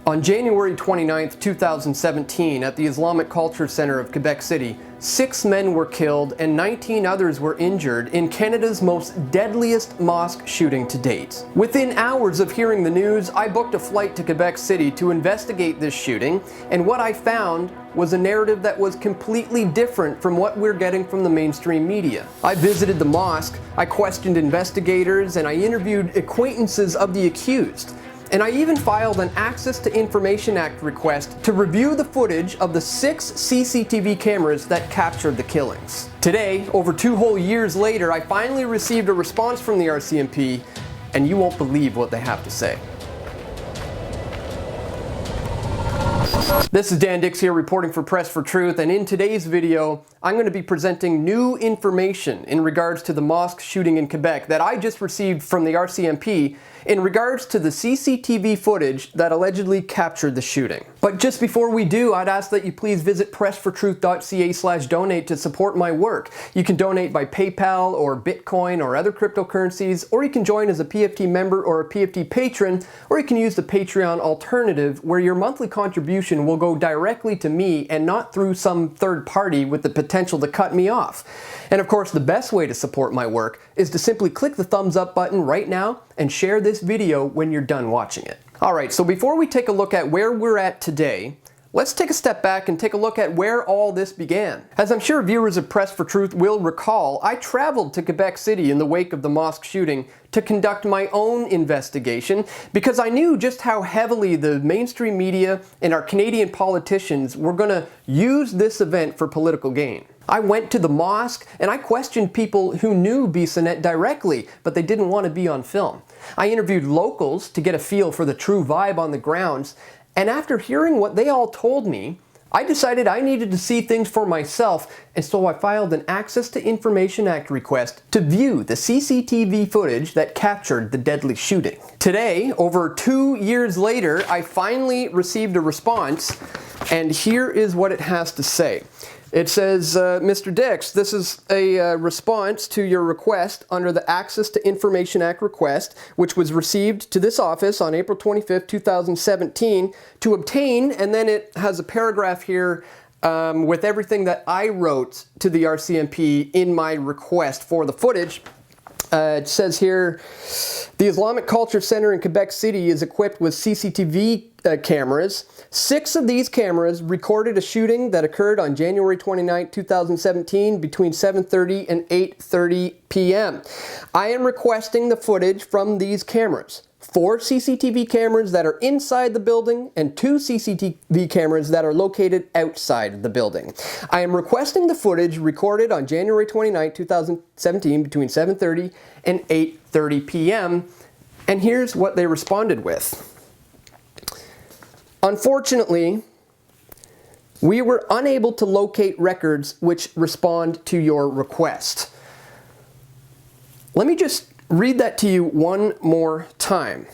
On January 29, 2017, at the Islamic Culture Centre of Quebec City, 6 men were killed and 19 others were injured in Canada's most deadliest mosque shooting to date. Within hours of hearing the news, I booked a flight to Quebec City to investigate this shooting, and what I found was a narrative that was completely different from what we're getting from the mainstream media. I visited the mosque, I questioned investigators, and I interviewed acquaintances of the accused. And I even filed an Access to Information Act request to review the footage of the 6 CCTV cameras that captured the killings. Today, over 2 whole years later, I finally received a response from the RCMP, and you won't believe what they have to say. This is Dan Dix here reporting for Press for Truth, and in today's video, I'm going to be presenting new information in regards to the mosque shooting in Quebec that I just received from the RCMP in regards to the CCTV footage that allegedly captured the shooting. But just before we do, I'd ask that you please visit pressfortruth.ca/donate to support my work. You can donate by PayPal or Bitcoin or other cryptocurrencies, or you can join as a PFT member or a PFT patron, or you can use the Patreon alternative where your monthly contribution will go directly to me and not through some third party with the potential to cut me off. And of course, the best way to support my work is to simply click the thumbs up button right now and share this video when you're done watching it. Alright, so before we take a look at where we're at today, let's take a step back and take a look at where all this began. As I'm sure viewers of Press for Truth will recall, I traveled to Quebec City in the wake of the mosque shooting to conduct my own investigation because I knew just how heavily the mainstream media and our Canadian politicians were going to use this event for political gain. I went to the mosque and I questioned people who knew INSET directly, but they didn't want to be on film. I interviewed locals to get a feel for the true vibe on the grounds, and after hearing what they all told me, I decided I needed to see things for myself, and so I filed an Access to Information Act request to view the CCTV footage that captured the deadly shooting. Today, over 2 years later, I finally received a response, and here is what it has to say. It says, Mr. Dix, this is a response to your request under the Access to Information Act request, which was received to this office on April 25th, 2017, to obtain, and then it has a paragraph here with everything that I wrote to the RCMP in my request for the footage. It says here, the Islamic Culture Centre in Quebec City is equipped with CCTV cameras. 6 of these cameras recorded a shooting that occurred on January 29, 2017 between 7:30 and 8:30 p.m. I am requesting the footage from these cameras. 4 CCTV cameras that are inside the building and 2 CCTV cameras that are located outside the building. I am requesting the footage recorded on January 29, 2017 between 7:30 and 8:30 p.m. And here's what they responded with. Unfortunately, we were unable to locate records which respond to your request. Let me just read that to you one more time.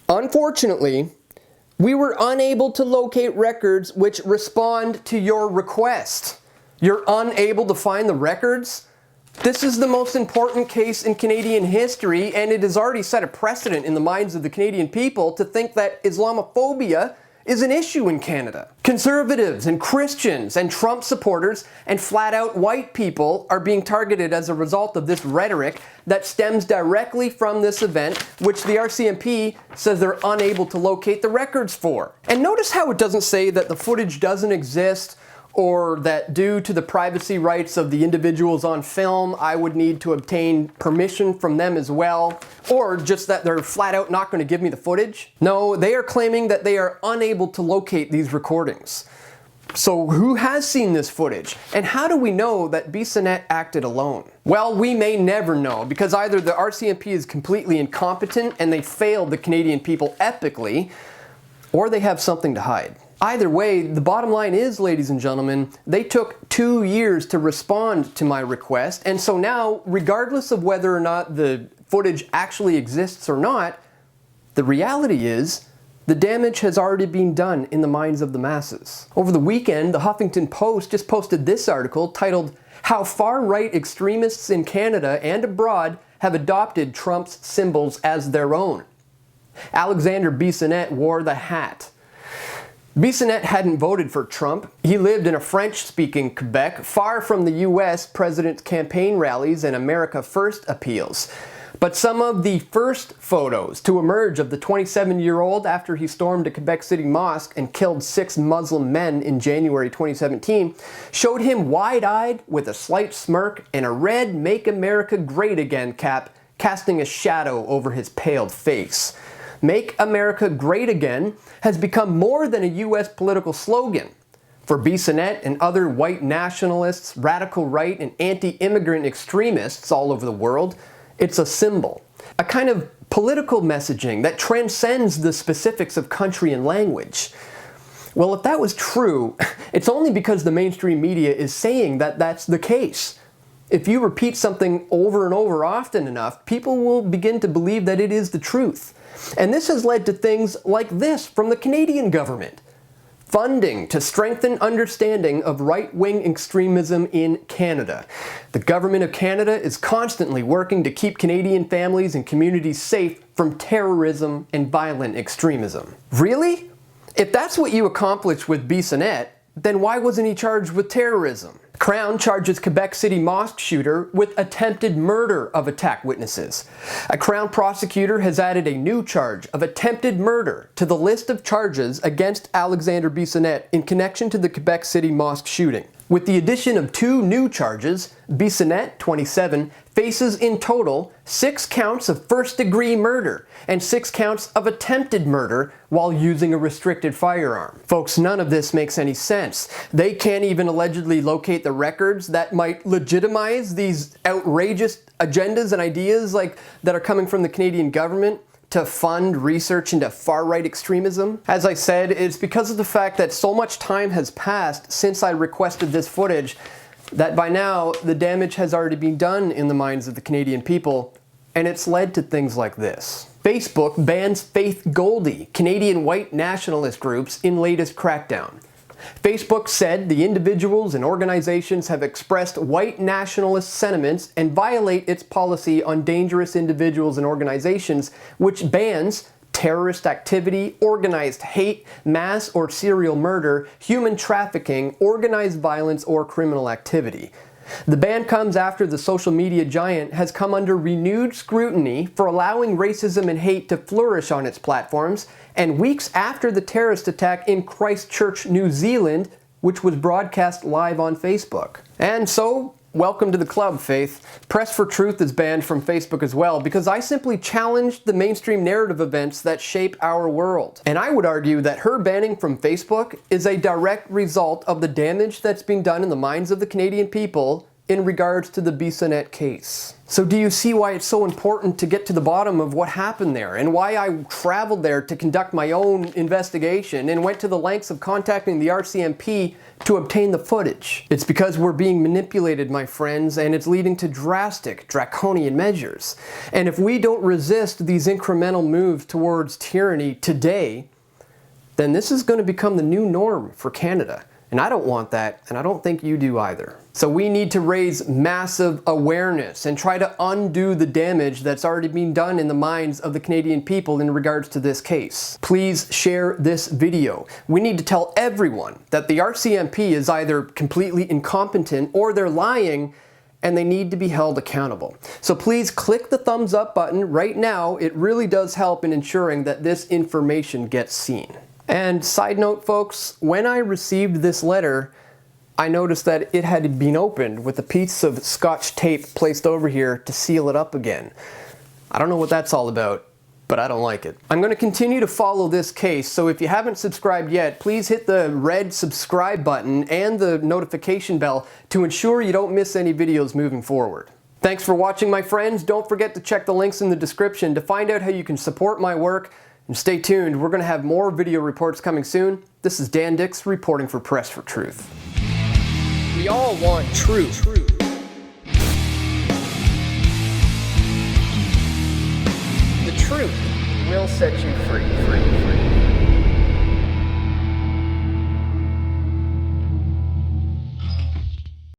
Unfortunately, we were unable to locate records which respond to your request. You're unable to find the records? This is the most important case in Canadian history, and it has already set a precedent in the minds of the Canadian people to think that Islamophobia is an issue in Canada. Conservatives and Christians and Trump supporters and flat-out white people are being targeted as a result of this rhetoric that stems directly from this event, which the RCMP says they're unable to locate the records for. And notice how it doesn't say that the footage doesn't exist, or that due to the privacy rights of the individuals on film, I would need to obtain permission from them as well, or just that they're flat out not going to give me the footage. No, they are claiming that they are unable to locate these recordings. So who has seen this footage? And how do we know that INSET acted alone? Well, we may never know, because either the RCMP is completely incompetent and they failed the Canadian people epically, or they have something to hide. Either way, the bottom line is, ladies and gentlemen, they took 2 years to respond to my request, and so now, regardless of whether or not the footage actually exists or not, the reality is the damage has already been done in the minds of the masses. Over the weekend, the Huffington Post just posted this article titled, "How Far-Right Extremists in Canada and Abroad Have Adopted Trump's Symbols as Their Own." Alexander Bissonnette wore the hat. Bissonnette hadn't voted for Trump. He lived in a French-speaking Quebec, far from the US president's campaign rallies and America First appeals. But some of the first photos to emerge of the 27-year-old after he stormed a Quebec City mosque and killed 6 Muslim men in January 2017 showed him wide-eyed with a slight smirk and a red "Make America Great Again" cap casting a shadow over his paled face. Make America Great Again has become more than a US political slogan. For Bissonnette and other white nationalists, radical right, and anti-immigrant extremists all over the world, it's a symbol, a kind of political messaging that transcends the specifics of country and language. Well, if that was true, it's only because the mainstream media is saying that that's the case. If you repeat something over and over often enough, people will begin to believe that it is the truth. And this has led to things like this from the Canadian government. Funding to strengthen understanding of right-wing extremism in Canada. The Government of Canada is constantly working to keep Canadian families and communities safe from terrorism and violent extremism. Really? If that's what you accomplished with Bissonnette, then why wasn't he charged with terrorism? Crown charges Quebec City mosque shooter with attempted murder of attack witnesses. A Crown prosecutor has added a new charge of attempted murder to the list of charges against Alexander Bissonnette in connection to the Quebec City mosque shooting. With the addition of 2 new charges, Bissonnette, 27, faces in total 6 counts of first-degree murder and 6 counts of attempted murder while using a restricted firearm. Folks, none of this makes any sense. They can't even allegedly locate the records that might legitimize these outrageous agendas and ideas that are coming from the Canadian government to fund research into far-right extremism. As I said, it's because of the fact that so much time has passed since I requested this footage that by now the damage has already been done in the minds of the Canadian people, and it's led to things like this. Facebook bans Faith Goldie, Canadian white nationalist groups, in latest crackdown. Facebook said the individuals and organizations have expressed white nationalist sentiments and violate its policy on dangerous individuals and organizations, which bans terrorist activity, organized hate, mass or serial murder, human trafficking, organized violence, or criminal activity. The ban comes after the social media giant has come under renewed scrutiny for allowing racism and hate to flourish on its platforms, and weeks after the terrorist attack in Christchurch, New Zealand, which was broadcast live on Facebook. And so, welcome to the club, Faith. Press for Truth is banned from Facebook as well because I simply challenged the mainstream narrative events that shape our world. And I would argue that her banning from Facebook is a direct result of the damage that's being done in the minds of the Canadian people in regards to the Bissonnette case. So do you see why it's so important to get to the bottom of what happened there and why I traveled there to conduct my own investigation and went to the lengths of contacting the RCMP to obtain the footage? It's because we're being manipulated, my friends, and it's leading to drastic, draconian measures. And if we don't resist these incremental moves towards tyranny today, then this is going to become the new norm for Canada. And I don't want that, and I don't think you do either. So we need to raise massive awareness and try to undo the damage that's already been done in the minds of the Canadian people in regards to this case. Please share this video. We need to tell everyone that the RCMP is either completely incompetent or they're lying, and they need to be held accountable. So please click the thumbs up button right now. It really does help in ensuring that this information gets seen. And side note, folks, when I received this letter, I noticed that it had been opened with a piece of Scotch tape placed over here to seal it up again. I don't know what that's all about, but I don't like it. I'm going to continue to follow this case, so if you haven't subscribed yet, please hit the red subscribe button and the notification bell to ensure you don't miss any videos moving forward. Thanks for watching, my friends. Don't forget to check the links in the description to find out how you can support my work. And stay tuned, we're going to have more video reports coming soon. This is Dan Dix reporting for Press for Truth. We all want truth. The truth will set you free.